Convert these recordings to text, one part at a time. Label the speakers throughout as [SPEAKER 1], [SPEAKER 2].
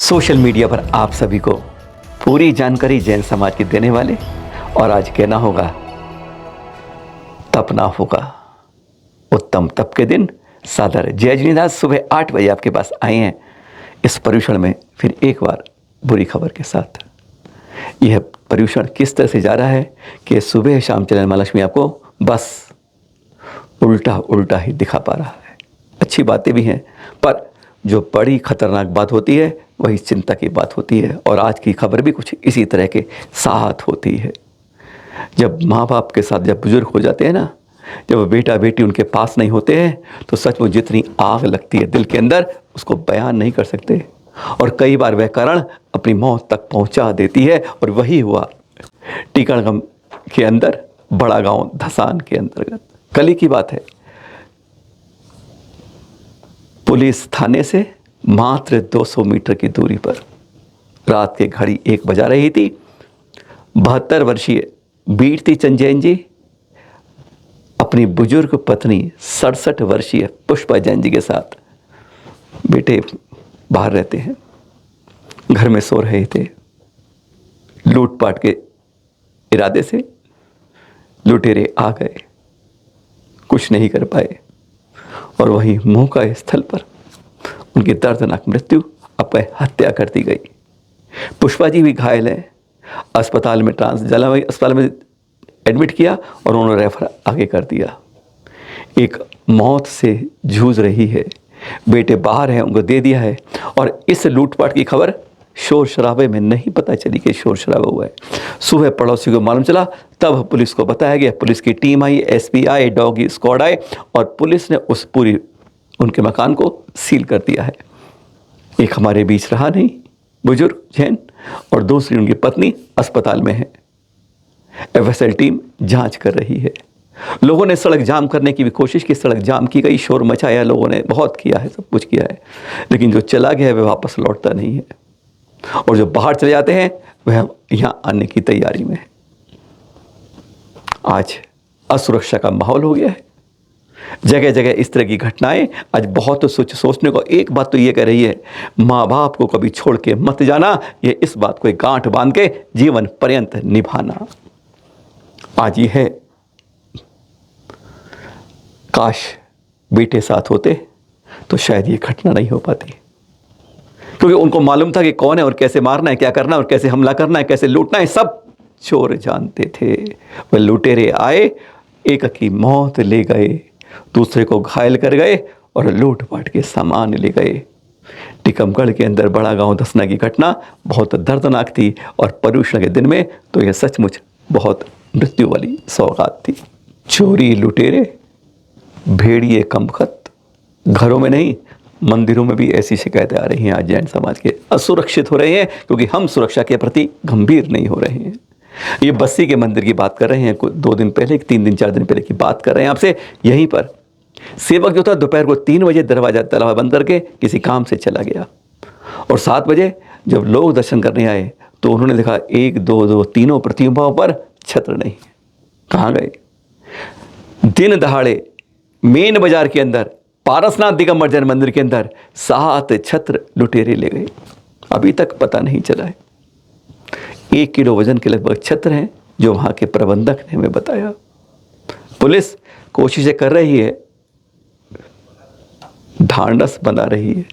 [SPEAKER 1] Social media पर आप सभी को पूरी जानकारी जैन समाज के देने वाले और आज कहना होगा तप ना होगा उत्तम तप के दिन सादर जय जिनीदास सुबह 8 बजे आपके पास आए हैं इस पर्यूषण में फिर एक बार बुरी खबर के साथ। यह पर्यूषण किस तरह से जा रहा है कि सुबह शाम चैनल माँ लक्ष्मी आपको बस उल्टा उल्टा ही दिखा पा रहा है। अच्छी बातें भी हैं पर जो बड़ी खतरनाक बात होती है वही चिंता की बात होती है और आज की खबर भी कुछ इसी तरह के साथ होती है। जब माँ बाप के साथ जब बुजुर्ग हो जाते हैं ना, जब बेटा बेटी उनके पास नहीं होते हैं तो सचमुच जितनी आग लगती है दिल के अंदर उसको बयान नहीं कर सकते और कई बार वह कारण अपनी मौत तक पहुंचा देती है। और वही हुआ टीकमगढ़ के अंदर बड़ा गांव धसान के अंतर्गत। कल की बात है, पुलिस थाने से मात्र 200 मीटर की दूरी पर रात के घड़ी 1 बजा रही थी। 72 वर्षीय बीरती चंद जैन जी अपनी बुजुर्ग पत्नी 67 वर्षीय पुष्पा जैन जी के साथ बेटे बाहर रहते हैं, घर में सो रहे थे। लूटपाट के इरादे से लुटेरे आ गए, कुछ नहीं कर पाए और वहीं मौका स्थल पर उनकी दर्दनाक मृत्यु अपने हत्या कर दी गई। पुष्पा जी भी घायल हैं, अस्पताल में जलावन अस्पताल में एडमिट किया और उन्होंने रेफर आगे कर दिया। एक मौत से जूझ रही है, बेटे बाहर हैं, उनको दे दिया है और इस लूटपाट की खबर शोर शराबे में नहीं पता चली कि शोर शराबा हुआ है। सुबह पड़ोसी को मालूम चला, तब पुलिस को बताया गया। पुलिस की टीम आई, एसपी आए, डॉगी स्क्वाड आए और पुलिस ने उस पूरी उनके मकान को सील कर दिया है। एक हमारे बीच रहा नहीं बुजुर्ग जैन और दूसरी उनकी पत्नी अस्पताल में है। एफएसएल टीम जांच कर रही है। लोगों ने सड़क जाम करने की भी कोशिश की, सड़क जाम की गई, शोर मचाया, लोगों ने बहुत किया है, सब कुछ किया है, लेकिन जो चला गया है वह वापस लौटता नहीं है और जो बाहर चले जाते हैं वह यहाँ आने की तैयारी में है। आज असुरक्षा का माहौल हो गया है, जगह जगह इस तरह की घटनाएं आज बहुत सोचने को। एक बात तो ये कह रही है, माँ बाप को कभी छोड़ के मत जाना, ये इस बात को एक गांठ बांध के जीवन पर्यंत निभाना। आज ये है, काश बेटे साथ होते तो शायद ये घटना नहीं हो पाती, क्योंकि उनको मालूम था कि कौन है और कैसे मारना है, क्या करना है और कैसे हमला करना है, कैसे लूटना है, सब चोर जानते थे। वह लुटेरे आए, एक की मौत ले गए, दूसरे को घायल कर गए और लूटपाट के सामान ले गए। टीकमगढ़ के अंदर बड़ा गांव धसना की घटना बहुत दर्दनाक थी और पर्यूषण के दिन में तो यह सचमुच बहुत मृत्यु वाली सौगात थी। चोरी लुटेरे भेड़िए कमबख्त, घरों में नहीं मंदिरों में भी ऐसी शिकायतें आ रही हैं। आज जैन समाज के असुरक्षित हो रहे हैं क्योंकि हम सुरक्षा के प्रति गंभीर नहीं हो रहे हैं। ये बस्सी के मंदिर की बात कर रहे हैं, 2 दिन पहले, 3 दिन 4 दिन पहले की बात कर रहे हैं आपसे। यहीं पर सेवक जो था दोपहर को 3 बजे दरवाजा ताला बंद करके किसी काम से चला गया और 7 बजे जब लोग दर्शन करने आए तो उन्होंने देखा 1 2 तीनों प्रतिमाओं पर छत्र नहीं। कहाँ गए? दिन दहाड़े मेन बाजार के अंदर पारसनाथ दिगंबर जैन मंदिर के अंदर 7 छत्र लुटेरे ले गए। अभी तक पता नहीं चला है। 1 किलो वजन के लगभग छत्र हैं जो वहां के प्रबंधक ने हमें बताया। पुलिस कोशिशें कर रही है, ढांढस बना रही है,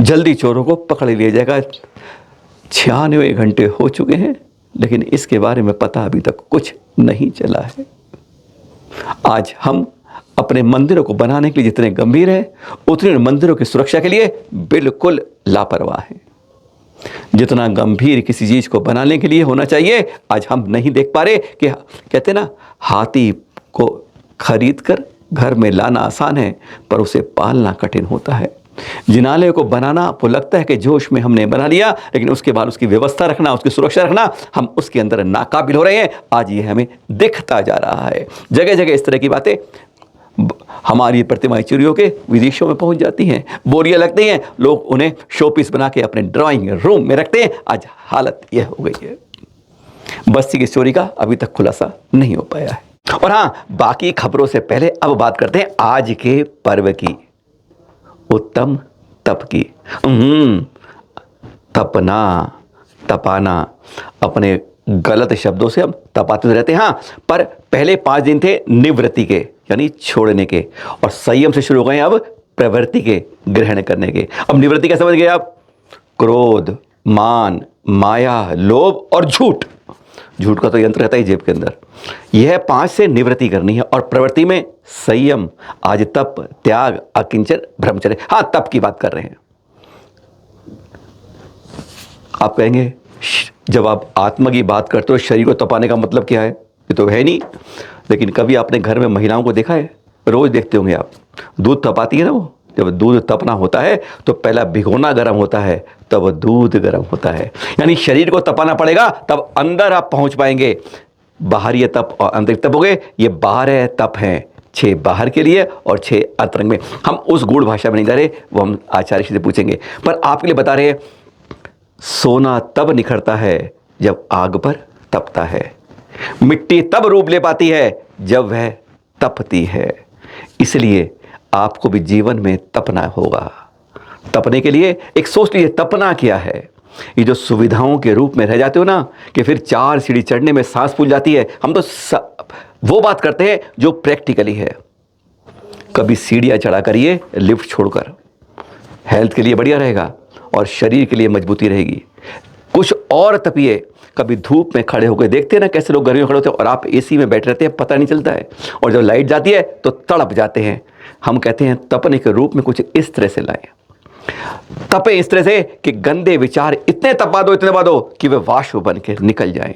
[SPEAKER 1] जल्दी चोरों को पकड़ लिया जाएगा। 96 घंटे हो चुके हैं लेकिन इसके बारे में पता अभी तक कुछ नहीं चला है। आज हम अपने मंदिरों को बनाने के लिए जितने गंभीर हैं उतने मंदिरों की सुरक्षा के लिए बिल्कुल लापरवाह हैं। जितना गंभीर किसी चीज को बनाने के लिए होना चाहिए आज हम नहीं देख पा रहे। कि कहते ना, हाथी को खरीद कर घर में लाना आसान है पर उसे पालना कठिन होता है। जिनालय को बनाना आपको लगता है कि जोश में हमने बना लिया, लेकिन उसके बाद उसकी व्यवस्था रखना, उसकी सुरक्षा रखना, हम उसके अंदर नाकाबिल हो रहे हैं। आज ये हमें दिखता जा रहा है। जगह जगह इस तरह की बातें हमारी प्रतिमाएं चोरियों के विदेशों में पहुंच जाती हैं, बोरियां लगती हैं, लोग उन्हें शोपीस बना के अपने ड्राइंग रूम में रखते हैं। आज हालत यह हो गई है। बस्ती की चोरी का अभी तक खुलासा नहीं हो पाया है। और हाँ, बाकी खबरों से पहले अब बात करते हैं आज के पर्व की, उत्तम तप की। तपना, तपाना, अपने गलत शब्दों से हम तपाते रहते हैं। हाँ, पर पहले 5 दिन थे निवृत्ति के, यानी छोड़ने के, और संयम से शुरू हो गए अब प्रवृत्ति के, ग्रहण करने के। अब निवृत्ति क्या समझ गए आप? क्रोध, मान, माया, लोभ और झूठ। झूठ का तो यंत्र रहता ही जेब के अंदर। यह 5 से निवृत्ति करनी है। और प्रवृत्ति में संयम, आज तप, त्याग, अकिंचन, ब्रह्मचर्य। हाँ, तप की बात कर रहे हैं। आप कहेंगे जब आप आत्मा की बात करते हो शरीर को तपाने का मतलब क्या है? ये तो है नहीं। लेकिन कभी आपने घर में महिलाओं को देखा है? रोज देखते होंगे आप, दूध तपाती है ना वो। जब दूध तपना होता है तो पहला भिगोना गर्म होता है, तब दूध गर्म होता है। यानी शरीर को तपाना पड़ेगा, तब अंदर आप पहुंच पाएंगे। बाहरी तप और आंतरिक तप हो गए। ये बाहर है तप है 6 बाहर के लिए और 6 अंतरंग में। हम उस गूढ़ भाषा में नहीं जा रहे, वो हम आचार्य से पूछेंगे। पर आपके लिए बता रहे हैं, सोना तब निखरता है जब आग पर तपता है। मिट्टी तब रूप ले पाती है जब वह तपती है। इसलिए आपको भी जीवन में तपना होगा। तपने के लिए एक सोच लीजिए, तपना क्या है? ये जो सुविधाओं के रूप में रह जाते हो ना, कि फिर 4 सीढ़ी चढ़ने में सांस फूल जाती है। हम तो वो बात करते हैं जो प्रैक्टिकली है। कभी सीढ़ियां चढ़ा करिए लिफ्ट छोड़कर, हेल्थ के लिए बढ़िया रहेगा और शरीर के लिए मजबूती रहेगी। कुछ और तपिए, कभी धूप में खड़े होकर देखते हैं ना कैसे लोग गर्मी में खड़े होते हैं, और आप एसी में बैठे रहते हैं, पता नहीं चलता है, और जब लाइट जाती है तो तड़प जाते हैं। हम कहते हैं तपने के रूप में कुछ इस तरह से लाएं। तपे इस तरह से कि गंदे विचार इतने तपा दो कि वे वाष्प बन के निकल जाएं।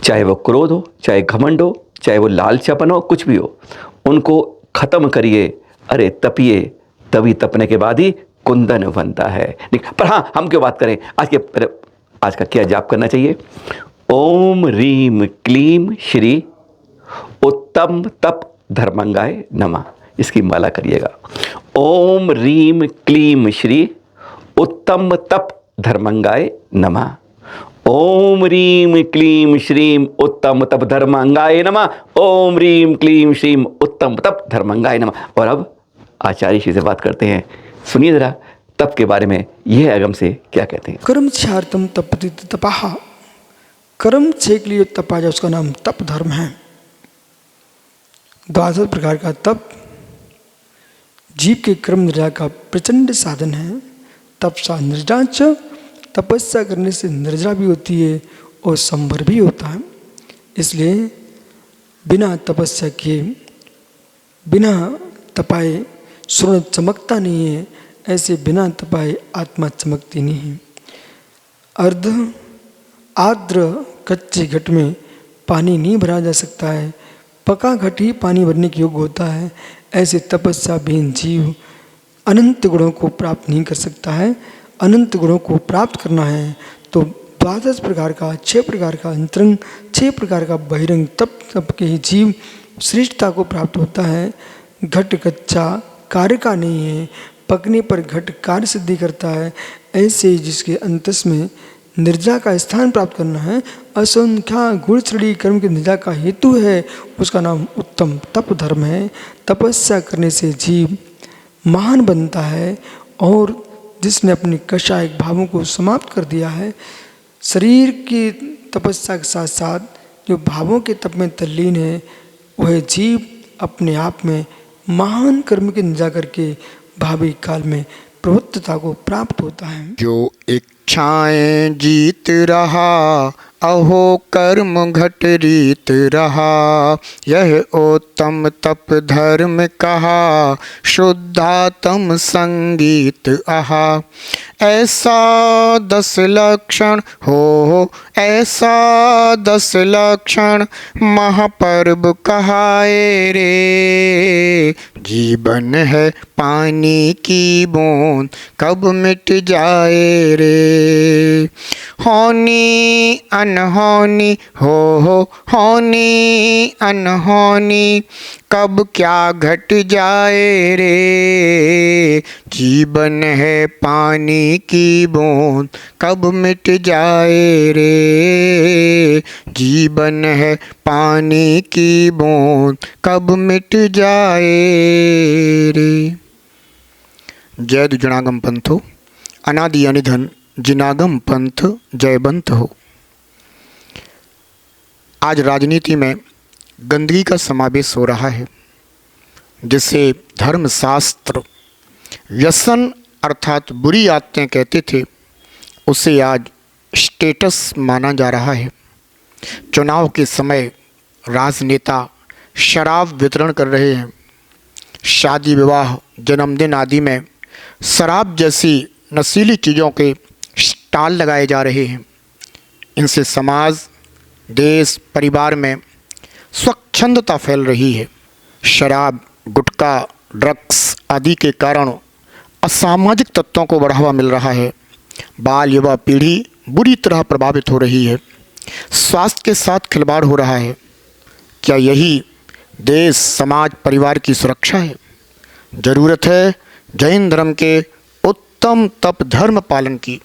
[SPEAKER 1] चाहे वो क्रोध हो, चाहे घमंड हो, चाहे वो लालचापन हो, कुछ भी हो, उनको खत्म करिए। अरे तपिए, तभी तपने के बाद ही कुंदन बनता है। पर हाँ, हम क्यों बात करें आज का क्या जाप करना चाहिए? ओम रीम क्लीम श्री उत्तम तप धर्मंगाय नमः। इसकी माला करिएगा। ओम रीम क्लीम श्री उत्तम तप धर्मंगाय नमः। ओम रीम क्लीम श्रीम उत्तम तप धर्मंगाय नमः। ओम रीम क्लीम श्रीम उत्तम तप धर्मंगाय नमः। और अब आचार्य जी से बात करते हैं। सुनिए जरा तप के बारे में, यह अगम से क्या कहते हैं।
[SPEAKER 2] कर्म छार्तम तपति तपाह। कर्म छे के लिए तपा जाए, उसका नाम तप धर्म है। 12 प्रकार का तप जीव के कर्म निर्जा का प्रचंड साधन है। तपसा निर्जा च, तपस्या करने से निर्जा भी होती है और संवर भी होता है। इसलिए बिना तपस्या किए, बिना तपाए सूर्य चमकता नहीं है, ऐसे बिना तपाए आत्मा चमकती नहीं है। अर्ध आर्द्र कच्चे घट में पानी नहीं भरा जा सकता है, पका घट ही पानी भरने के योग्य होता है। ऐसे तपस्या बिन जीव अनंत गुणों को प्राप्त नहीं कर सकता है। अनंत गुणों को प्राप्त करना है तो 12 प्रकार का, 6 प्रकार का अंतरंग, 6 प्रकार का बहिरंग तप के ही जीव श्रेष्ठता को प्राप्त होता है। घट कच्चा कार्य का नहीं है, पकने पर घट कार्य सिद्धि करता है। ऐसे जिसके अंतस में निर्जा का स्थान प्राप्त करना है, असंख्या गुण श्रेणी कर्म के निर्जा का हेतु है, उसका नाम उत्तम तप धर्म है। तपस्या करने से जीव महान बनता है, और जिसने अपने कषाय भावों को समाप्त कर दिया है, शरीर की तपस्या के साथ साथ जो भावों के तप में तल्लीन है, वह जीव अपने आप में महान कर्म की निजा करके भावी काल में प्रवृत्तता को प्राप्त होता है।
[SPEAKER 3] जो इच्छाएं जीत रहा, अहो कर्म घट रीत रहा। यह उत्तम तप धर्म कहा, शुद्धात्म संगीत आहा। ऐसा 10 लक्षण हो, ऐसा 10 लक्षण महापर्व कहाए रे। जीवन है पानी की बूंद, कब मिट जाए रे। होनी अनहोनी हो, होनी अनहोनी कब क्या घट जाए रे। जीवन है पानी की बूंद, कब मिट जाए रे। जीवन है पानी की बूंद, कब मिट जाए रे। जय द्विजनागम पंथो, अनादि अनिधन जिनागम पंथ जयवंत हो। आज राजनीति में गंदगी का समावेश हो रहा है, जिसे धर्मशास्त्र व्यसन अर्थात बुरी आदतें कहते थे, उसे आज स्टेटस माना जा रहा है। चुनाव के समय राजनेता शराब वितरण कर रहे हैं। शादी विवाह जन्मदिन आदि में शराब जैसी नशीली चीज़ों के स्टॉल लगाए जा रहे हैं। इनसे समाज, देश, परिवार में स्वच्छंदता फैल रही है। शराब, गुटखा, ड्रग्स आदि के कारण असामाजिक तत्वों को बढ़ावा मिल रहा है। बाल युवा पीढ़ी बुरी तरह प्रभावित हो रही है। स्वास्थ्य के साथ खिलवाड़ हो रहा है। क्या यही देश, समाज, परिवार की सुरक्षा है? ज़रूरत है जैन धर्म के उत्तम तप धर्म पालन की।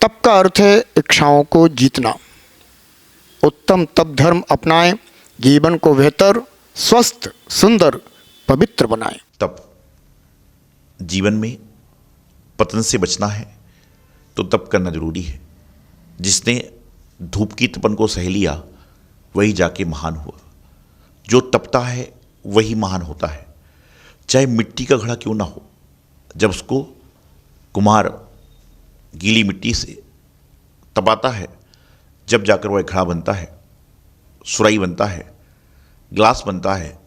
[SPEAKER 3] तप का अर्थ है इच्छाओं को जीतना। उत्तम तप धर्म अपनाएं, जीवन को बेहतर, स्वस्थ, सुंदर, पवित्र बनाएं।
[SPEAKER 4] तप, जीवन में पतन से बचना है तो तप करना जरूरी है। जिसने धूप की तपन को सह लिया वही जाके महान हुआ। जो तपता है वही महान होता है, चाहे मिट्टी का घड़ा क्यों ना हो। जब उसको कुम्हार गीली मिट्टी से तपाता है, जब जाकर वह घड़ा बनता है, सुराही बनता है, ग्लास बनता है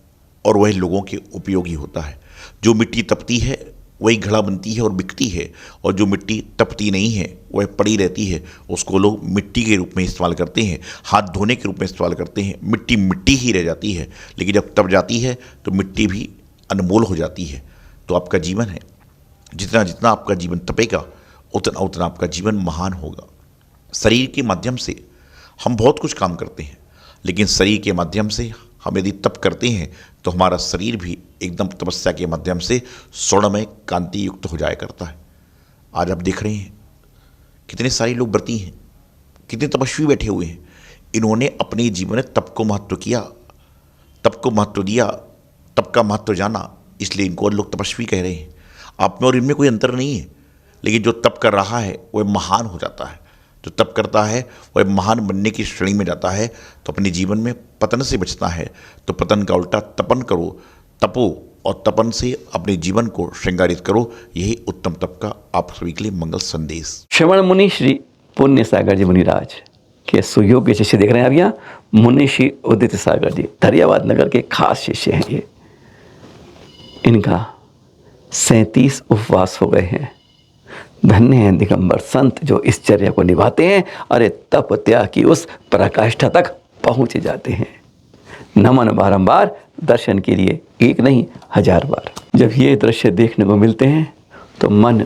[SPEAKER 4] और वह लोगों के उपयोगी होता है। जो मिट्टी तपती है वही घड़ा बनती है और बिकती है, और जो मिट्टी तपती नहीं है वह पड़ी रहती है, उसको लोग मिट्टी के रूप में इस्तेमाल करते हैं, हाथ धोने के रूप में इस्तेमाल करते हैं। मिट्टी मिट्टी ही रह जाती है, लेकिन जब तप जाती है तो मिट्टी भी अनमोल हो जाती है। तो आपका जीवन है, जितना जितना आपका जीवन तपेगा उतना उतना आपका जीवन महान होगा। शरीर के माध्यम से हम बहुत कुछ काम करते हैं, लेकिन शरीर के माध्यम से हम यदि तप करते हैं तो हमारा शरीर भी एकदम तपस्या के माध्यम से स्वर्णमय कांति युक्त हो जाया करता है। आज आप देख रहे हैं कितने सारे लोग व्रती हैं, कितने तपस्वी बैठे हुए हैं। इन्होंने अपने जीवन में तप को महत्व किया, तप को महत्व दिया, तप का महत्व जाना, इसलिए इनको लोग तपस्वी कह रहे हैं। आप में और इनमें कोई अंतर नहीं है, लेकिन जो तप कर रहा है वह महान हो जाता है। जो तप करता है वह महान बनने की श्रेणी में जाता है। तो अपने जीवन में पतन से बचना है तो पतन का उल्टा तपन करो, तपो और तपन से अपने जीवन को श्रृंगारित करो। यही उत्तम तप का आप सभी के लिए मंगल संदेश।
[SPEAKER 1] श्रवण मुनि श्री पुण्य सागर जी मुनिराज के सुयोग्य शिष्य देख रहे हैं आप यहाँ। मुनि श्री उदित सागर जी दरियाबाद नगर के खास शिष्य हैं ये। इनका 37 उपवास हो गए हैं। धन्य हैं दिगंबर संत जो इस चर्या को निभाते हैं, अरे तप त्याग की उस पराकाष्ठा तक पहुंच जाते हैं। नमन बारंबार, दर्शन के लिए एक नहीं 1000 बार। जब ये दृश्य देखने को मिलते हैं तो मन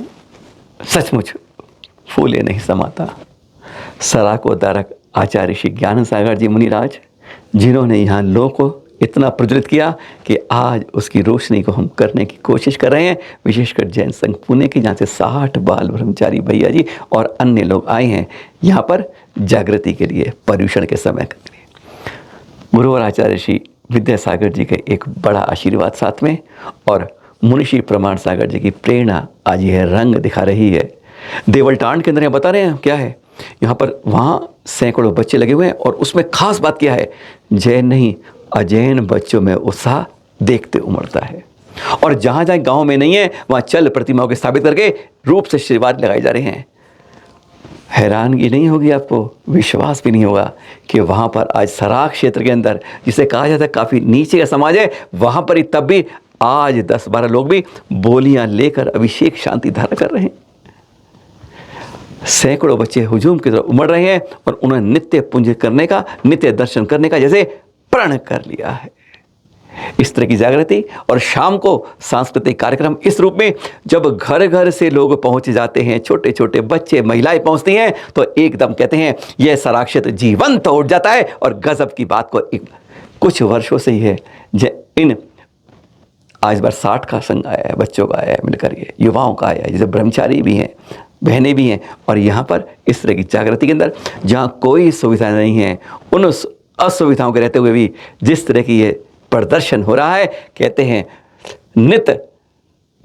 [SPEAKER 1] सचमुच फूले नहीं समाता। सराकोदारक आचार्य श्री ज्ञान सागर जी मुनिराज, जिन्होंने यहाँ लोगों को इतना प्रज्वलित किया कि आज उसकी रोशनी को हम करने की कोशिश कर रहे हैं। विशेषकर जैन संघ पुणे के, जहाँ से 60 बाल ब्रह्मचारी भैया जी और अन्य लोग आए हैं यहाँ पर जागृति के लिए, पर्यूषण के समय के लिए। गुरु और आचार्य श्री विद्यासागर जी के एक बड़ा आशीर्वाद साथ में, और मुनिषी प्रमाण सागर जी की प्रेरणा आज यह रंग दिखा रही है। देवलटांड के अंदर यहाँ बता रहे हैं क्या है, यहाँ पर वहाँ सैकड़ों बच्चे लगे हुए हैं, और उसमें खास बात क्या है, जैन नहीं अजैन बच्चों में उत्साह देखते उमड़ता है। और जहाँ जहाँ गांव में नहीं है वहाँ चल प्रतिमाओं के स्थापित करके रूप से आशीर्वाद लगाए जा रहे हैं। हैरानगी नहीं होगी आपको, विश्वास भी नहीं होगा कि वहाँ पर आज सराक क्षेत्र के अंदर, जिसे कहा जाता है काफ़ी नीचे का समाज है, वहाँ पर ही तब भी आज 10-12 लोग भी बोलियाँ लेकर अभिषेक शांति धारण कर रहे हैं। सैकड़ों बच्चे हुजूम की तरफ उमड़ रहे हैं और उन्होंने नित्य पुंज करने का, नित्य दर्शन करने का जैसे प्रण कर लिया है। इस तरह की जागृति, और शाम को सांस्कृतिक कार्यक्रम इस रूप में, जब घर घर से लोग पहुंच जाते हैं, छोटे छोटे बच्चे, महिलाएं पहुंचती हैं, तो एकदम कहते हैं यह सराक क्षेत्र जीवंत उठ जाता है। और गजब की बात को कुछ वर्षों से ही है, इन आज बार 60 का संघ आया है, बच्चों का आया है मिलकर, ये युवाओं का आया है, जैसे ब्रह्मचारी भी हैं, बहनें भी हैं। और यहाँ पर इस तरह की जागृति के अंदर जहाँ कोई सुविधा नहीं है, उन असुविधाओं के रहते हुए भी जिस तरह की ये प्रदर्शन हो रहा है, कहते हैं नित्य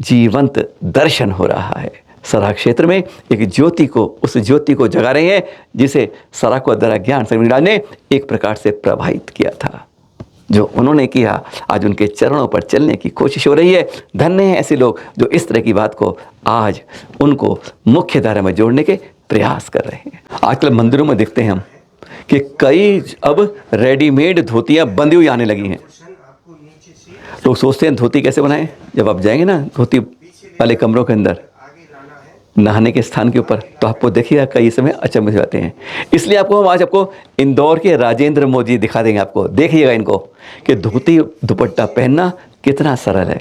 [SPEAKER 1] जीवंत दर्शन हो रहा है। सरा क्षेत्र में एक ज्योति को, उस ज्योति को जगा रहे हैं जिसे सरा को द्वारा ज्ञान सर्वज्ञ ने एक प्रकार से प्रभावित किया था। जो उन्होंने किया आज उनके चरणों पर चलने की कोशिश हो रही है। धन्य हैं ऐसे लोग जो इस तरह की बात को आज उनको मुख्य धारा में जोड़ने के प्रयास कर रहे हैं। आजकल मंदिरों में देखते हैं हम कि कई अब रेडीमेड धोतियाँ बंधी हुई आने लगी हैं। लोग सोचते हैं धोती कैसे बनाएं। जब आप जाएंगे ना धोती वाले कमरों के अंदर नहाने के स्थान के ऊपर, तो आपको देखिएगा कई समय अचंभे से आते हैं। इसलिए आपको हम आज आपको इंदौर के राजेंद्र मोदी दिखा देंगे। आपको देखिएगा इनको कि धोती दुपट्टा पहनना कितना सरल है।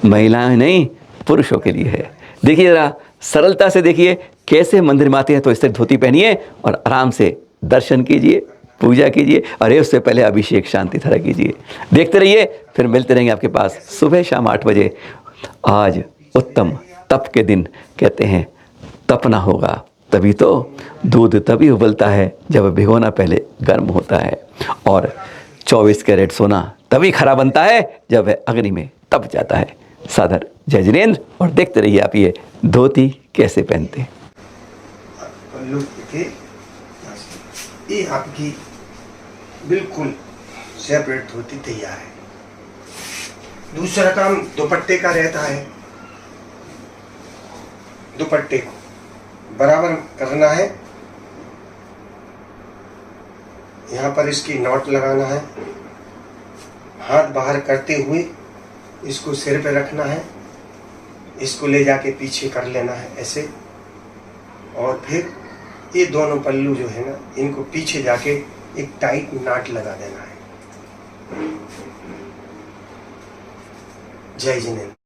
[SPEAKER 1] महिलाएं नहीं, पुरुषों के लिए है। देखिए ज़रा सरलता से देखिए कैसे मंदिर में आते हैं तो इस तरह धोती पहनिए और आराम से दर्शन कीजिए, पूजा कीजिए। अरे उससे पहले अभिषेक शांति धारा कीजिए। देखते रहिए, फिर मिलते रहेंगे आपके पास सुबह शाम 8 बजे। आज उत्तम तप के दिन कहते हैं तपना होगा, तभी तो दूध तभी उबलता है जब भिगोना पहले गर्म होता है, और 24 कैरेट सोना तभी खरा बनता है जब वह अग्नि में तप जाता है। सादर जय जिनेंद्र, और देखते रहिए आप ये धोती कैसे पहनते हैं।
[SPEAKER 5] ये आपकी बिल्कुल सेपरेट धोती तैयार है। दूसरा काम दुपट्टे का रहता है। दुपट्टे को बराबर करना है, यहाँ पर इसकी नॉट लगाना है, हाथ बाहर करते हुए इसको सिर पे रखना है, इसको ले जाके पीछे कर लेना है ऐसे, और फिर ये दोनों पल्लू जो है ना इनको पीछे जाके एक टाइट नाट लगा देना है। जय जिनेंद्र।